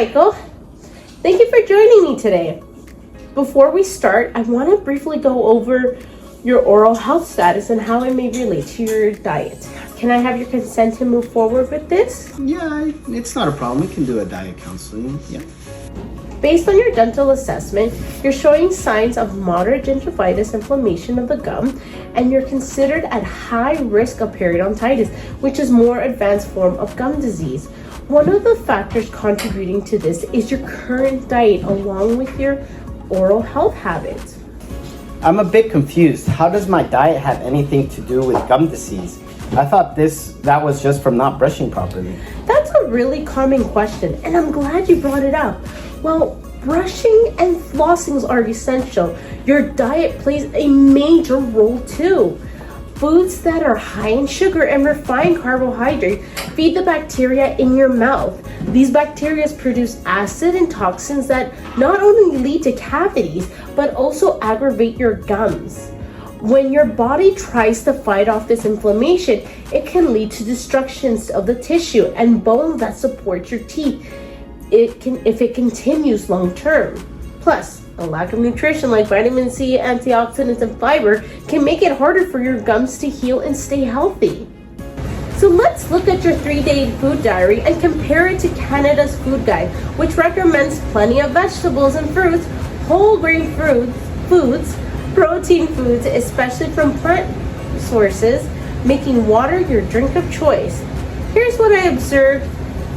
Michael. Thank you for joining me today. Before we start, I want to briefly go over your oral health status and how it may relate to your diet. Can I have your consent to move forward with this? Yeah, it's not a problem. We can do a diet counseling. Yeah. Based on your dental assessment, you're showing signs of moderate gingivitis, inflammation of the gum, and you're considered at high risk of periodontitis, which is more advanced form of gum disease. One of the factors contributing to this is your current diet along with your oral health habits. I'm a bit confused. How does my diet have anything to do with gum disease? I thought that was just from not brushing properly. That's a really common question, and I'm glad you brought it up. Well, brushing and flossings are essential. Your diet plays a major role too. Foods that are high in sugar and refined carbohydrate feed the bacteria in your mouth. These bacteria produce acid and toxins that not only lead to cavities, but also aggravate your gums. When your body tries to fight off this inflammation, it can lead to destructions of the tissue and bone that supports your teeth. If it continues long term. Plus, a lack of nutrition like vitamin C, antioxidants, and fiber can make it harder for your gums to heal and stay healthy. So let's look at your 3-day food diary and compare it to Canada's Food Guide, which recommends plenty of vegetables and fruits, whole grain foods, protein foods, especially from plant sources, making water your drink of choice. Here's what I observed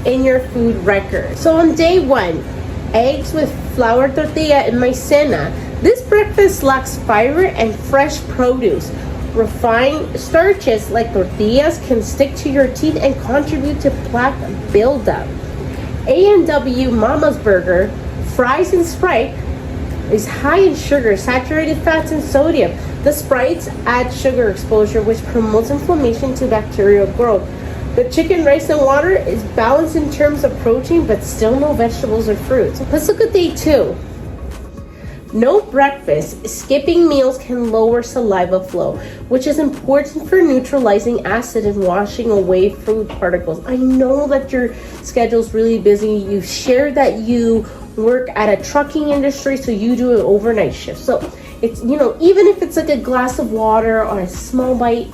in your food record. So on day 1, eggs with flour tortilla and maicena. This breakfast lacks fiber and fresh produce. Refined starches like tortillas can stick to your teeth and contribute to plaque buildup. A&W Mama's Burger, fries and Sprite is high in sugar, saturated fats, and sodium. The Sprites add sugar exposure, which promotes inflammation to bacterial growth. The chicken, rice, and water is balanced in terms of protein, but still no vegetables or fruits. Let's look at day 2. No breakfast. Skipping meals can lower saliva flow, which is important for neutralizing acid and washing away food particles. I know that your schedule is really busy. You shared that you work at a trucking industry, so you do an overnight shift. So it's, even if it's like a glass of water or a small bite,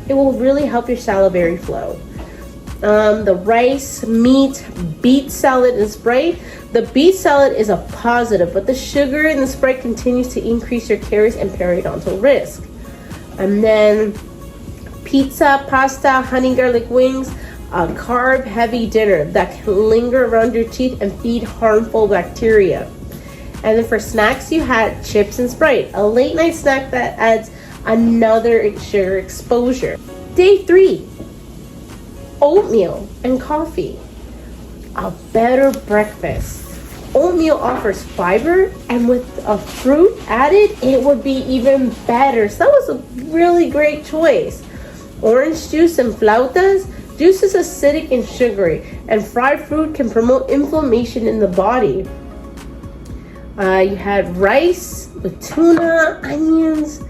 it will really help your salivary flow. The rice, meat, beet salad, and Sprite. The beet salad is a positive, but the sugar in the Sprite continues to increase your caries and periodontal risk. And then pizza, pasta, honey garlic wings, a carb-heavy dinner that can linger around your teeth and feed harmful bacteria. And then for snacks, you had chips and Sprite, a late-night snack that adds another sugar exposure. Day 3, oatmeal and coffee. A better breakfast. Oatmeal offers fiber, and with a fruit added, it would be even better. So that was a really great choice. Orange juice and flautas. Juice is acidic and sugary, and fried fruit can promote inflammation in the body. You had rice with tuna, onions,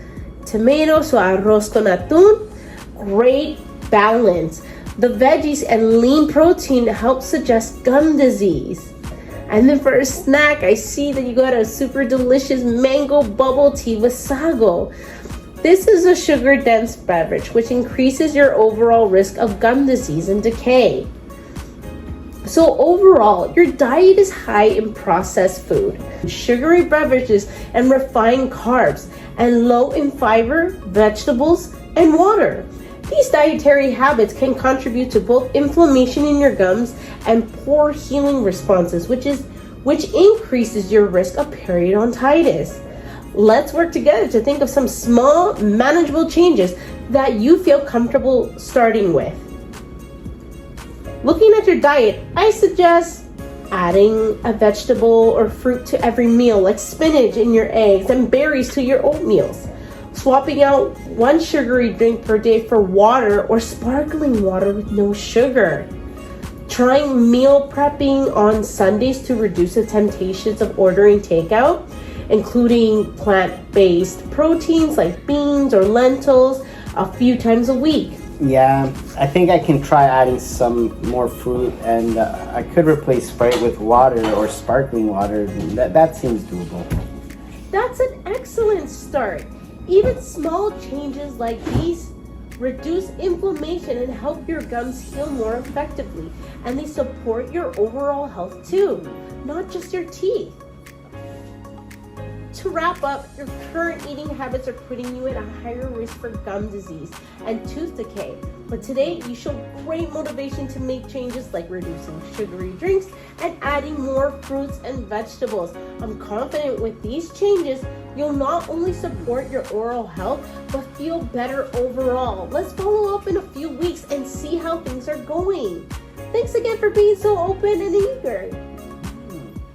tomatoes, so arroz con atún. Great balance. The veggies and lean protein help suggest gum disease. And then for a snack, I see that you got a super delicious mango bubble tea with sago. This is a sugar-dense beverage, which increases your overall risk of gum disease and decay. So overall, your diet is high in processed food, sugary beverages, and refined carbs, and low in fiber, vegetables, and water. These dietary habits can contribute to both inflammation in your gums and poor healing responses, which increases your risk of periodontitis. Let's work together to think of some small, manageable changes that you feel comfortable starting with. Looking at your diet, I suggest adding a vegetable or fruit to every meal, like spinach in your eggs and berries to your oatmeals. Swapping out one sugary drink per day for water or sparkling water with no sugar. Trying meal prepping on Sundays to reduce the temptations of ordering takeout, including plant-based proteins like beans or lentils a few times a week. Yeah, I think I can try adding some more fruit, and I could replace Sprite with water or sparkling water. That seems doable. That's an excellent start. Even small changes like these reduce inflammation and help your gums heal more effectively. And they support your overall health too, not just your teeth. To wrap up, your current eating habits are putting you at a higher risk for gum disease and tooth decay. But today, you show great motivation to make changes like reducing sugary drinks and adding more fruits and vegetables. I'm confident with these changes, you'll not only support your oral health, but feel better overall. Let's follow up in a few weeks and see how things are going. Thanks again for being so open and eager.